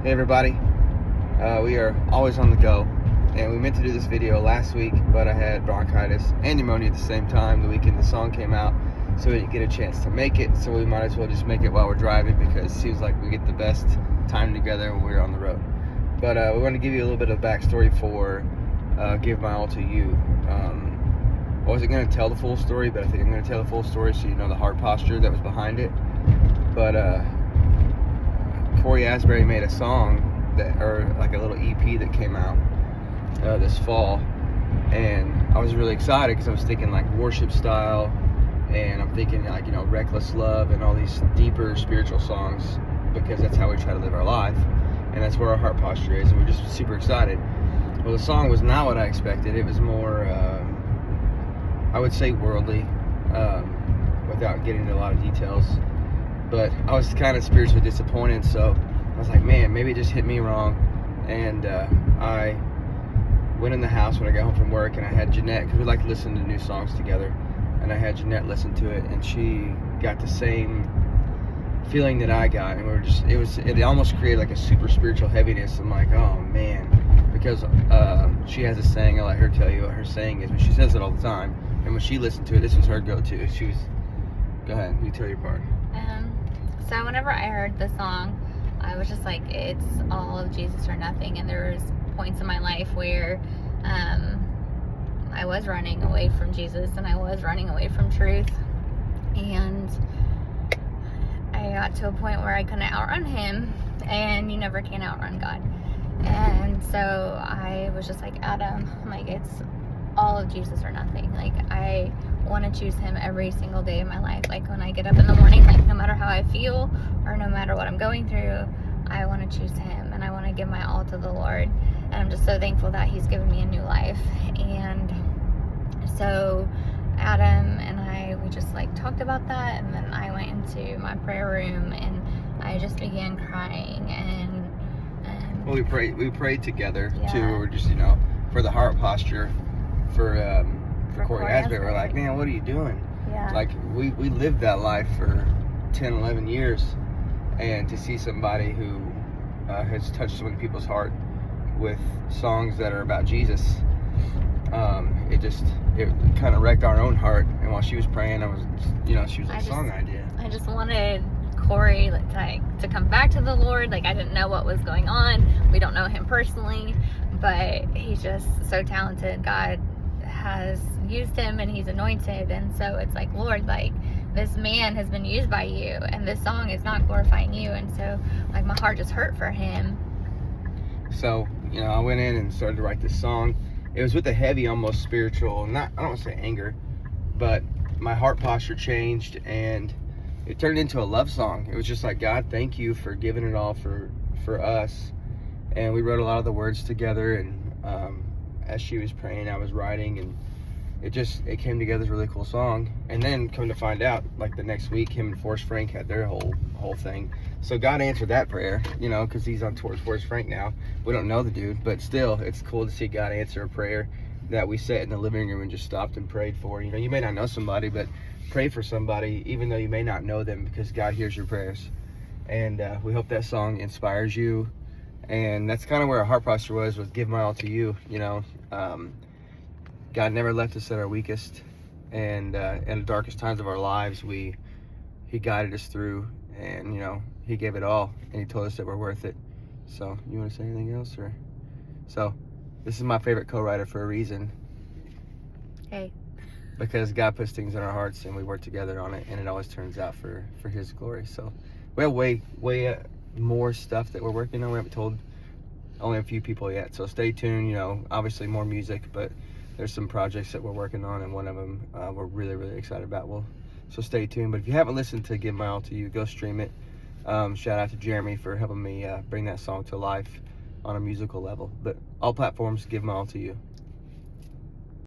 Hey everybody, we are always on the go, and we meant to do this video last week, but I had bronchitis and pneumonia at the same time the weekend the song came out, so we didn't get a chance to make it, so we might as well just make it while we're driving, because it seems like we get the best time together when we're on the road. But we want to give you a little bit of backstory for Give My All to You. I wasn't going to tell the full story, but I think I'm going to tell the full story so you know the heart posture that was behind it. But Cory Asbury made a song or like a little EP that came out this fall, and I was really excited because I was thinking like worship style, and I'm thinking like, you know, reckless love and all these deeper spiritual songs, because that's how we try to live our life, and that's where our heart posture is, and we're just super excited. Well, the song was not what I expected. It was more I would say worldly, without getting into a lot of details. But I was kind of spiritually disappointed, so I was like, man, maybe it just hit me wrong. And I went in the house when I got home from work, and I had Jeanette, because we like to listen to new songs together, and I had Jeanette listen to it, and she got the same feeling that I got, and it almost created like a super spiritual heaviness. I'm like, oh man, because she has a saying, I'll let her tell you what her saying is, but she says it all the time, and when she listened to it, this was her go-to. Go ahead, you tell your part. So whenever I heard the song, I was just like, it's all of Jesus or nothing. And there was points in my life where I was running away from Jesus, and I was running away from truth, and I got to a point where I couldn't outrun him, and you never can outrun God. And so I was just like, Adam, I'm like, it's all of Jesus or nothing. Like, I want to choose him every single day of my life. Like, when I get up in the morning, like, no matter how I feel or no matter what I'm going through, I want to choose him, and I want to give my all to the Lord. And I'm just so thankful that he's given me a new life. And so Adam and I, we just like talked about that, and then I went into my prayer room and I just began crying, and well, we prayed together yeah. too. We're just, you know, for the heart posture for Cory Asbury. We're like, man, what are you doing? Yeah. Like, we lived that life for 10, 11 years, and to see somebody who has touched so many people's heart with songs that are about Jesus, it kind of wrecked our own heart. And while she was praying, I was, you know, she was like, song idea. I just wanted Cory to come back to the Lord. Like, I didn't know what was going on. We don't know him personally, but he's just so talented. God has used him, and he's anointed, and so it's like, Lord, like, this man has been used by you, and this song is not glorifying you. And so, like, my heart just hurt for him. So, you know, I went in and started to write this song. It was with a heavy, almost spiritual, I don't want to say anger, but my heart posture changed, and it turned into a love song. It was just like, God, thank you for giving it all for us. And we wrote a lot of the words together, and as she was praying, I was writing, and it came together as a really cool song. And then come to find out, like the next week, him and Forrest Frank had their whole thing. So God answered that prayer, you know, because he's on tour with Forrest Frank now. We don't know the dude, but still, it's cool to see God answer a prayer that we sat in the living room and just stopped and prayed for. You know, you may not know somebody, but pray for somebody, even though you may not know them, because God hears your prayers. And we hope that song inspires you. And that's kind of where our heart posture was Give My All to You. You know, God never left us at our weakest, and in the darkest times of our lives, He guided us through, and, you know, he gave it all, and he told us that we're worth it. So, you want to say anything else? So, this is my favorite co-writer for a reason. Hey. Because God puts things in our hearts, and we work together on it, and it always turns out for his glory. So, we have way more stuff that we're working on. We haven't told only a few people yet, so stay tuned. You know, obviously more music, but there's some projects that we're working on, and one of them we're really excited about. So stay tuned. But if you haven't listened to Give My All to You, go stream it. Shout out to Jeremy for helping me bring that song to life on a musical level. But all platforms, Give My All to You.